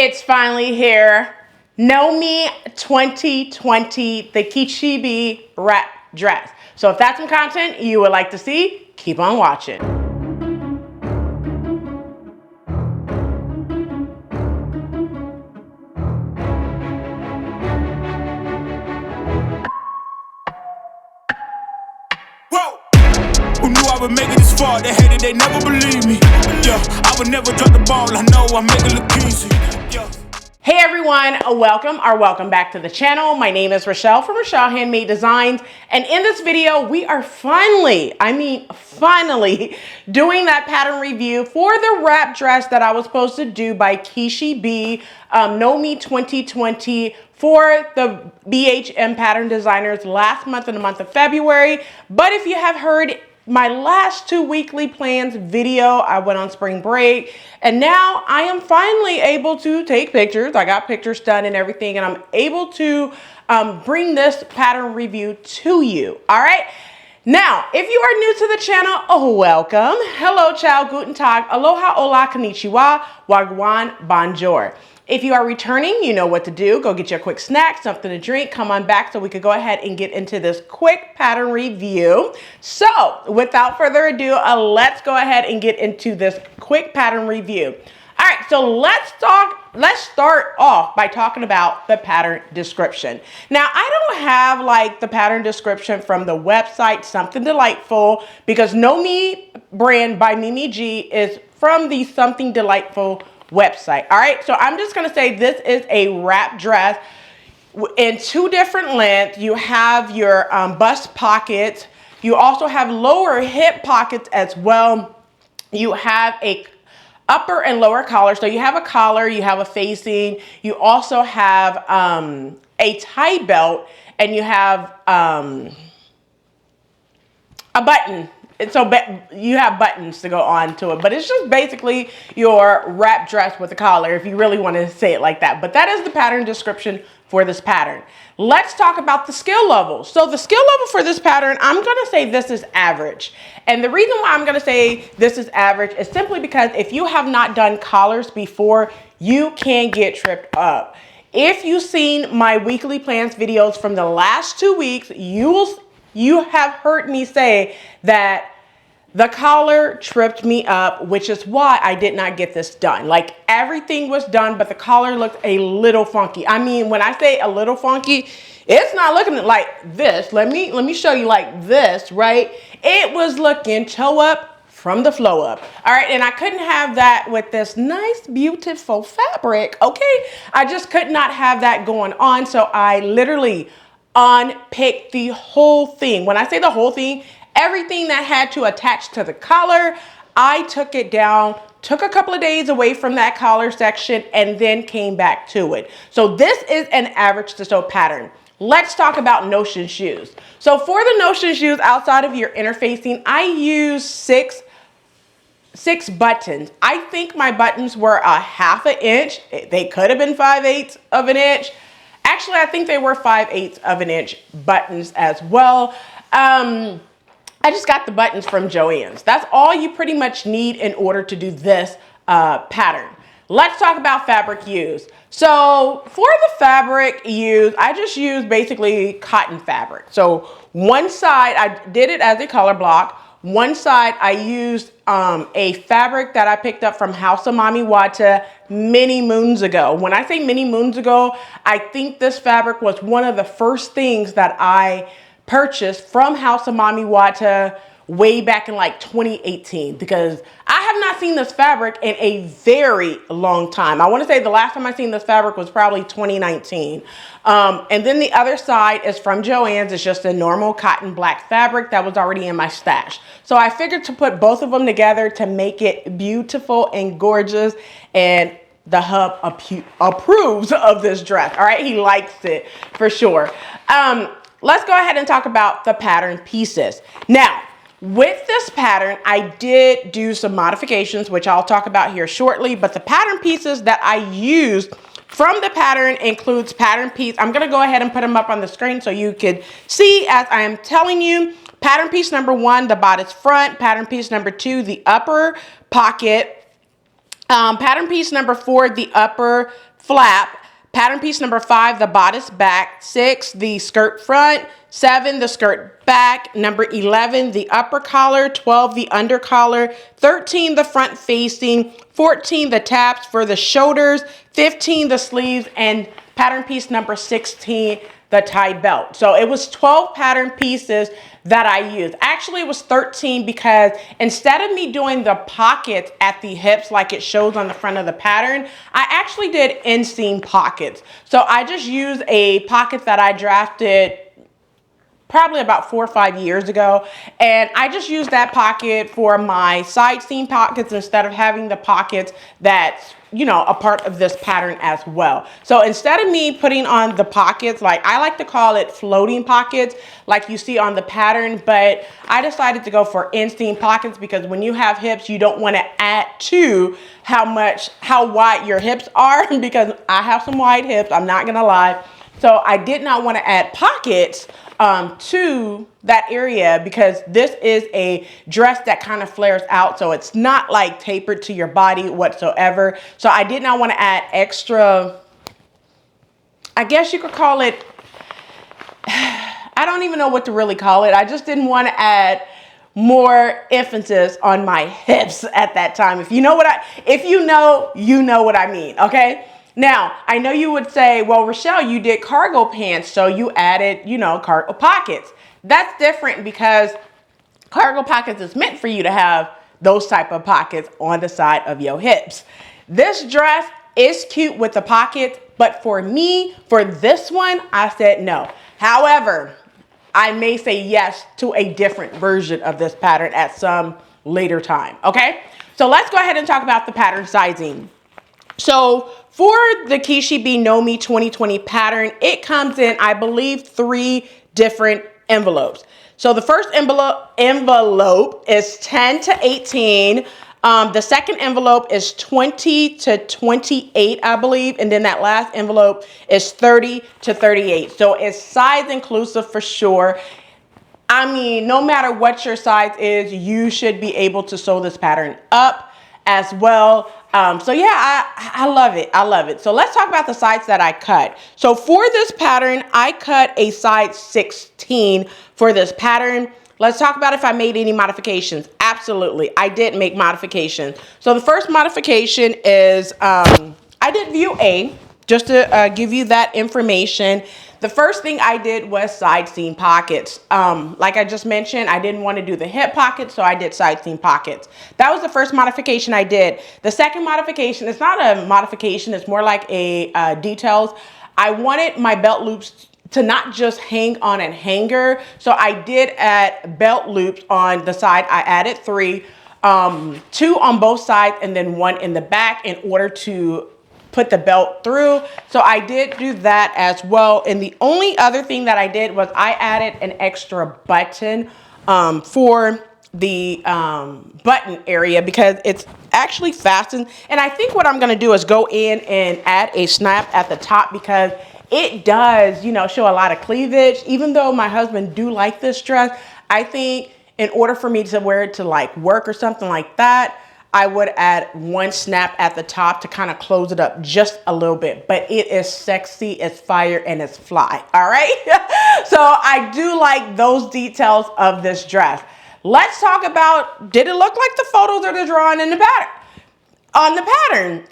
It's finally here. Know Me 2020, the Keechi B wrap dress. So if that's some content you would like to see, keep on watching. Who knew I would make it this far? They hated, they never believe me. Yeah, I would never drop the ball. I know I make it look easy. Yeah. Hey everyone, welcome back to the channel. My name is Rochelle from Rochelle.Handmade.Designs, and in this video we are finally doing that pattern review for the wrap dress that I was supposed to do by Keechi B, Know Me 2020 for the BHM pattern designers last month in the month of February. But if you have heard my last 2 weekly plans video, I went on spring break and now I am finally able to take pictures. I got pictures done and everything, and I'm able to bring this pattern review to you. All right. Now, if you are new to the channel, welcome. Hello, ciao, guten tag, aloha, hola, konnichiwa, wagwan, bonjour. If you are returning, you know what to do. Go get you a quick snack, something to drink, come on back so we could go ahead and get into this quick pattern review. So without further ado, let's go ahead and get into this quick pattern review. All right, so let's start off by talking about the pattern description. Now, I don't have like the pattern description from the website, Something Delightful, because Know Me brand by Mimi G is from the Something Delightful website. All right, so I'm just gonna say this is a wrap dress in 2 different lengths. You have your bust pockets. You also have lower hip pockets as well. You have a upper and lower collar. So you have a collar, you have a facing, you also have a tie belt, and you have a button. So you have buttons to go on to it, but it's just basically your wrap dress with a collar, if you really want to say it like that. But that is the pattern description for this pattern. Let's talk about the skill level. So the skill level for this pattern, I'm going to say this is average. And the reason why I'm going to say this is average is simply because if you have not done collars before, you can get tripped up. If you've seen my weekly plans videos from the last 2 weeks, you have heard me say that the collar tripped me up, which is why I did not get this done. Like, everything was done, but the collar looked a little funky. I mean, when I say a little funky, it's not looking like this. Let me show you like this, right? It was looking toe up from the flow up. All right, and I couldn't have that with this nice, beautiful fabric, okay? I just could not have that going on, so I literally unpicked the whole thing. When I say the whole thing, everything that had to attach to the collar, I took it down, took a couple of days away from that collar section, and then came back to it. So this is an average to sew pattern. Let's talk about Notion shoes. So for the Notion shoes, outside of your interfacing, I use six buttons. I think my buttons were 1/2 inch. They could have been 5/8 of an inch. Actually, I think they were 5/8 of an inch buttons as well. I just got the buttons from Joann's. That's all you pretty much need in order to do this pattern. Let's talk about fabric used. So for the fabric used, I just used basically cotton fabric. So one side, I did it as a color block. One side, I used a fabric that I picked up from House of Mami Wata many moons ago. When I say many moons ago, I think this fabric was one of the first things that I purchased from House of Mami Wata way back in like 2018, because I have not seen this fabric in a very long time. I want to say the last time I seen this fabric was probably 2019. And then the other side is from Joann's. It's just a normal cotton black fabric that was already in my stash. So I figured to put both of them together to make it beautiful and gorgeous, and the hub approves of this dress. All right, he likes it for sure. Let's go ahead and talk about the pattern pieces. Now, with this pattern, I did do some modifications, which I'll talk about here shortly, but the pattern pieces that I used from the pattern includes pattern piece. I'm gonna go ahead and put them up on the screen so you could see as I am telling you. Pattern piece number 1, the bodice front. Pattern piece number 2, the upper pocket. Pattern piece number 4, the upper flap. Pattern piece number 5, the bodice back. 6, the skirt front. 7, the skirt back. Number 11, the upper collar. 12, the under collar. 13, the front facing. 14, the tabs for the shoulders. 15, the sleeves. And pattern piece number 16, the tie belt. So it was 12 pattern pieces that I used. Actually, it was 13 because instead of me doing the pockets at the hips like it shows on the front of the pattern, I actually did inseam pockets. So I just used a pocket that I drafted probably about 4 or 5 years ago. And I just used that pocket for my side seam pockets instead of having the pockets that's, you know, a part of this pattern as well. So instead of me putting on the pockets, like I like to call it floating pockets, like you see on the pattern, but I decided to go for inseam pockets because when you have hips, you don't want to add to how wide your hips are because I have some wide hips, I'm not gonna lie. So I did not want to add pockets to that area because this is a dress that kind of flares out. So it's not like tapered to your body whatsoever. So I did not want to add extra, I guess you could call it, I don't even know what to really call it. I just didn't want to add more emphasis on my hips at that time. If you know you know what I mean, okay? Now, I know you would say, well, Rochelle, you did cargo pants, so you added, you know, cargo pockets. That's different because cargo pockets is meant for you to have those type of pockets on the side of your hips. This dress is cute with the pockets, but for me, for this one, I said no. However, I may say yes to a different version of this pattern at some later time, okay? So let's go ahead and talk about the pattern sizing. So for the Keechi B Know Me 2020 pattern, it comes in, I believe, 3 different envelopes. So the first envelope is 10 to 18. The second envelope is 20 to 28, I believe. And then that last envelope is 30 to 38. So it's size inclusive for sure. I mean, no matter what your size is, you should be able to sew this pattern up as well. So yeah, I love it. I love it. So let's talk about the sides that I cut. So for this pattern, I cut a size 16 for this pattern. Let's talk about if I made any modifications. Absolutely, I did make modifications. So the first modification is I did view A, just to give you that information. The first thing I did was side seam pockets. Like I just mentioned, I didn't want to do the hip pockets, so I did side seam pockets. That was the first modification I did. The second modification, it's not a modification, it's more like a details. I wanted my belt loops to not just hang on a hanger. So I did add belt loops on the side. I added 3, 2 on both sides and then 1 in the back in order to put the belt through. So I did do that as well. And the only other thing that I did was I added an extra button for the button area because it's actually fastened. And I think what I'm gonna do is go in and add a snap at the top because it does, you know, show a lot of cleavage. Even though my husband do like this dress, I think in order for me to wear it to like work or something like that, I would add 1 snap at the top to kind of close it up just a little bit. But it is sexy, it's fire, and it's fly, all right? So I do like those details of this dress. Let's talk about, did it look like the photos or the drawing in the pattern? On the pattern,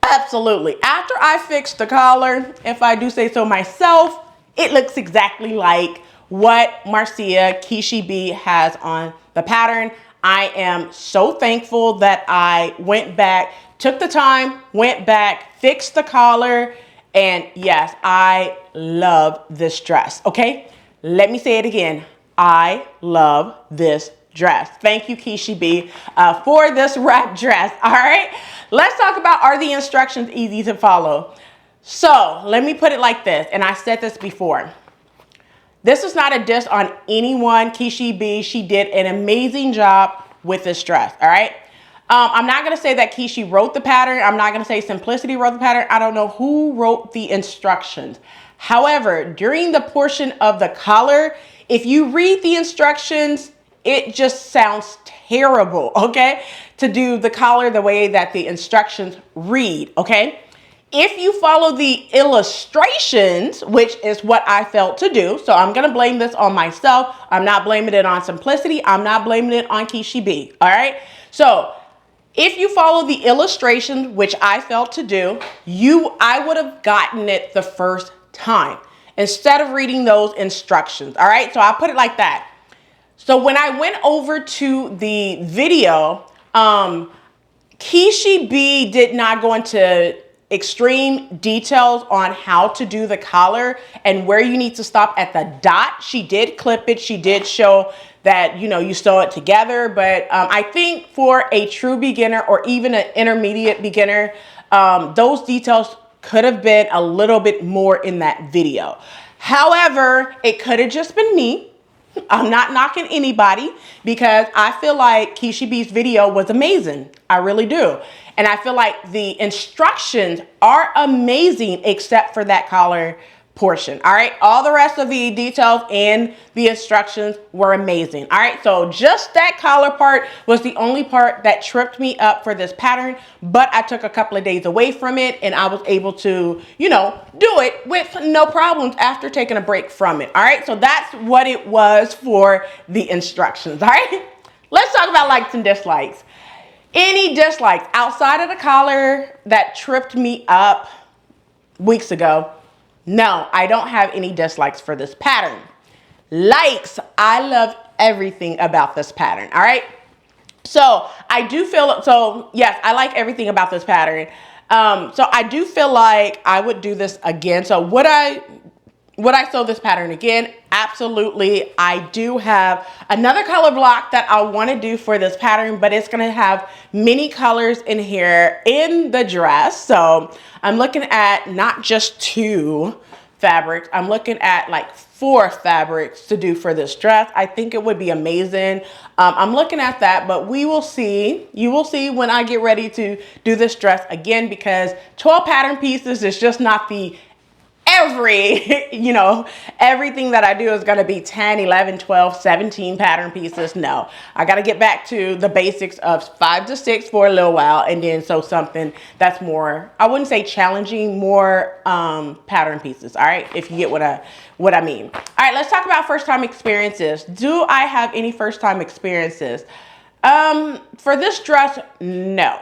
absolutely. After I fixed the collar, if I do say so myself, it looks exactly like what Marcia Keechi B has on the pattern. I am so thankful that I went back, took the time, went back, fixed the collar, and yes, I love this dress, okay? Let me say it again. I love this dress. Thank you, Keechi B, for this wrap dress, all right? Let's talk about, are the instructions easy to follow? So let me put it like this, and I said this before. This is not a diss on anyone. Keechi B, she did an amazing job with this dress, all right? I'm not gonna say that Keechi wrote the pattern. I'm not gonna say Simplicity wrote the pattern. I don't know who wrote the instructions. However, during the portion of the collar, if you read the instructions, it just sounds terrible, okay? to do the collar the way that the instructions read, okay? If you follow the illustrations, which is what I felt to do, so I'm gonna blame this on myself. I'm not blaming it on Simplicity. I'm not blaming it on Keechi B, all right? So if you follow the illustrations, which I felt to do, I would have gotten it the first time instead of reading those instructions, all right? So I'll put it like that. So when I went over to the video, Keechi B did not go into extreme details on how to do the collar and where you need to stop at the dot. She did clip it. She did show that, you know, you sew it together. But I think for a true beginner or even an intermediate beginner, those details could have been a little bit more in that video. However, it could have just been me. I'm not knocking anybody because I feel like Keechi B's video was amazing. I really do. And I feel like the instructions are amazing except for that collar portion. All right. All the rest of the details and the instructions were amazing. All right. So just that collar part was the only part that tripped me up for this pattern, but I took a couple of days away from it and I was able to, you know, do it with no problems after taking a break from it. All right. So that's what it was for the instructions. All right. Let's talk about likes and dislikes. Any dislikes outside of the collar that tripped me up weeks ago? No, I don't have any dislikes for this pattern. Likes, I love everything about this pattern, all right? So I do feel, so yes, I like everything about this pattern. So I do feel like I would do this again. So would I sew this pattern again? Absolutely. I do have another color block that I want to do for this pattern, but it's going to have many colors in here in the dress. So I'm looking at not just 2 fabrics. I'm looking at like 4 fabrics to do for this dress. I think it would be amazing. I'm looking at that, but we will see. You will see when I get ready to do this dress again, because 12 pattern pieces is just not the everything that I do is going to be 10, 11, 12, 17 pattern pieces. No, I got to get back to the basics of 5 to 6 for a little while and then sew something that's more, I wouldn't say challenging, more pattern pieces. All right. If you get what I mean. All right. Let's talk about first time experiences. Do I have any first time experiences? For this dress? No,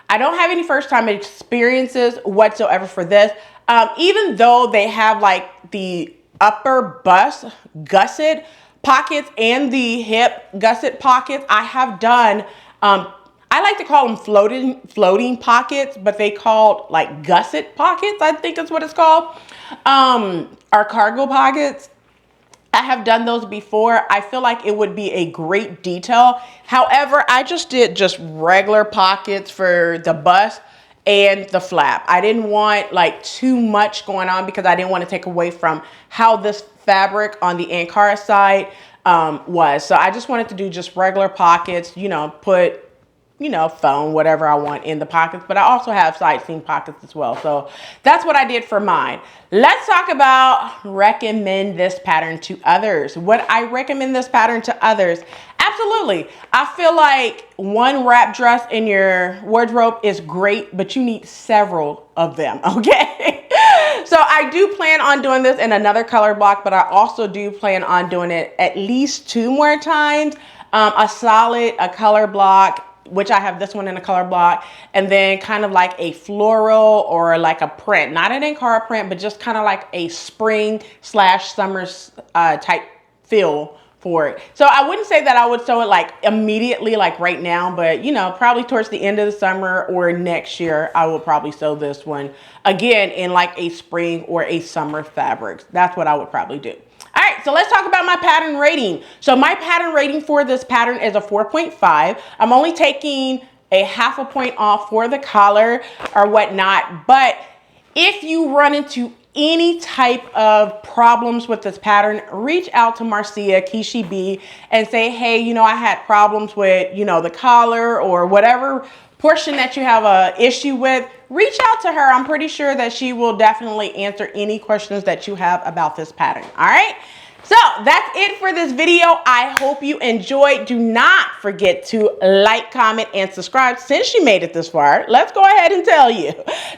I don't have any first time experiences whatsoever for this. Even though they have like the upper bust gusset pockets and the hip gusset pockets, I have done, I like to call them floating pockets, but they called like gusset pockets, I think is what it's called, or cargo pockets. I have done those before. I feel like it would be a great detail. However, I just did regular pockets for the bust and the flap. I didn't want like too much going on because I didn't want to take away from how this fabric on the Ankara side was. So I just wanted to do just regular pockets, you know, put, you know, phone, whatever I want in the pockets, but I also have sightseeing pockets as well. So that's what I did for mine. Let's talk about recommend this pattern to others. Would I recommend this pattern to others? Absolutely. I feel like one wrap dress in your wardrobe is great, but you need several of them, okay? So I do plan on doing this in another color block, but I also do plan on doing it at least 2 more times. A color block, which I have this one in a color block, and then kind of like a floral or like a print, not an Ankara print, but just kind of like a spring/summer type feel for it. So I wouldn't say that I would sew it like immediately, like right now, but you know, probably towards the end of the summer or next year, I will probably sew this one again in like a spring or a summer fabrics. That's what I would probably do. All right, so let's talk about my pattern rating. So my pattern rating for this pattern is a 4.5. I'm only taking a half a point off for the collar or whatnot. But if you run into any type of problems with this pattern, reach out to Marcia, Keechi B, and say, hey, you know, I had problems with, you know, the collar or whatever portion that you have a issue with. Reach out to her. I'm pretty sure that she will definitely answer any questions that you have about this pattern. All right. So that's it for this video. I hope you enjoyed. Do not forget to like, comment, and subscribe. Since you made it this far, let's go ahead and tell you.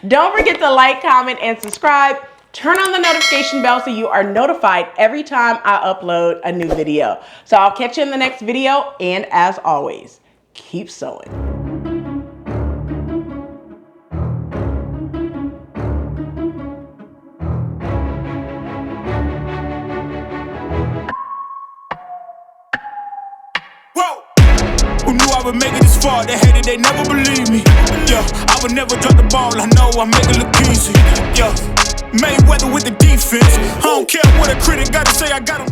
Don't forget to like, comment, and subscribe. Turn on the notification bell so you are notified every time I upload a new video. So I'll catch you in the next video. And as always, keep sewing. Who knew I would make it this far? They hated, they never believe me. Yeah, I would never drop the ball. I know I make it look easy. Yeah, Mayweather with the defense. I don't care what a critic gotta say, I got him.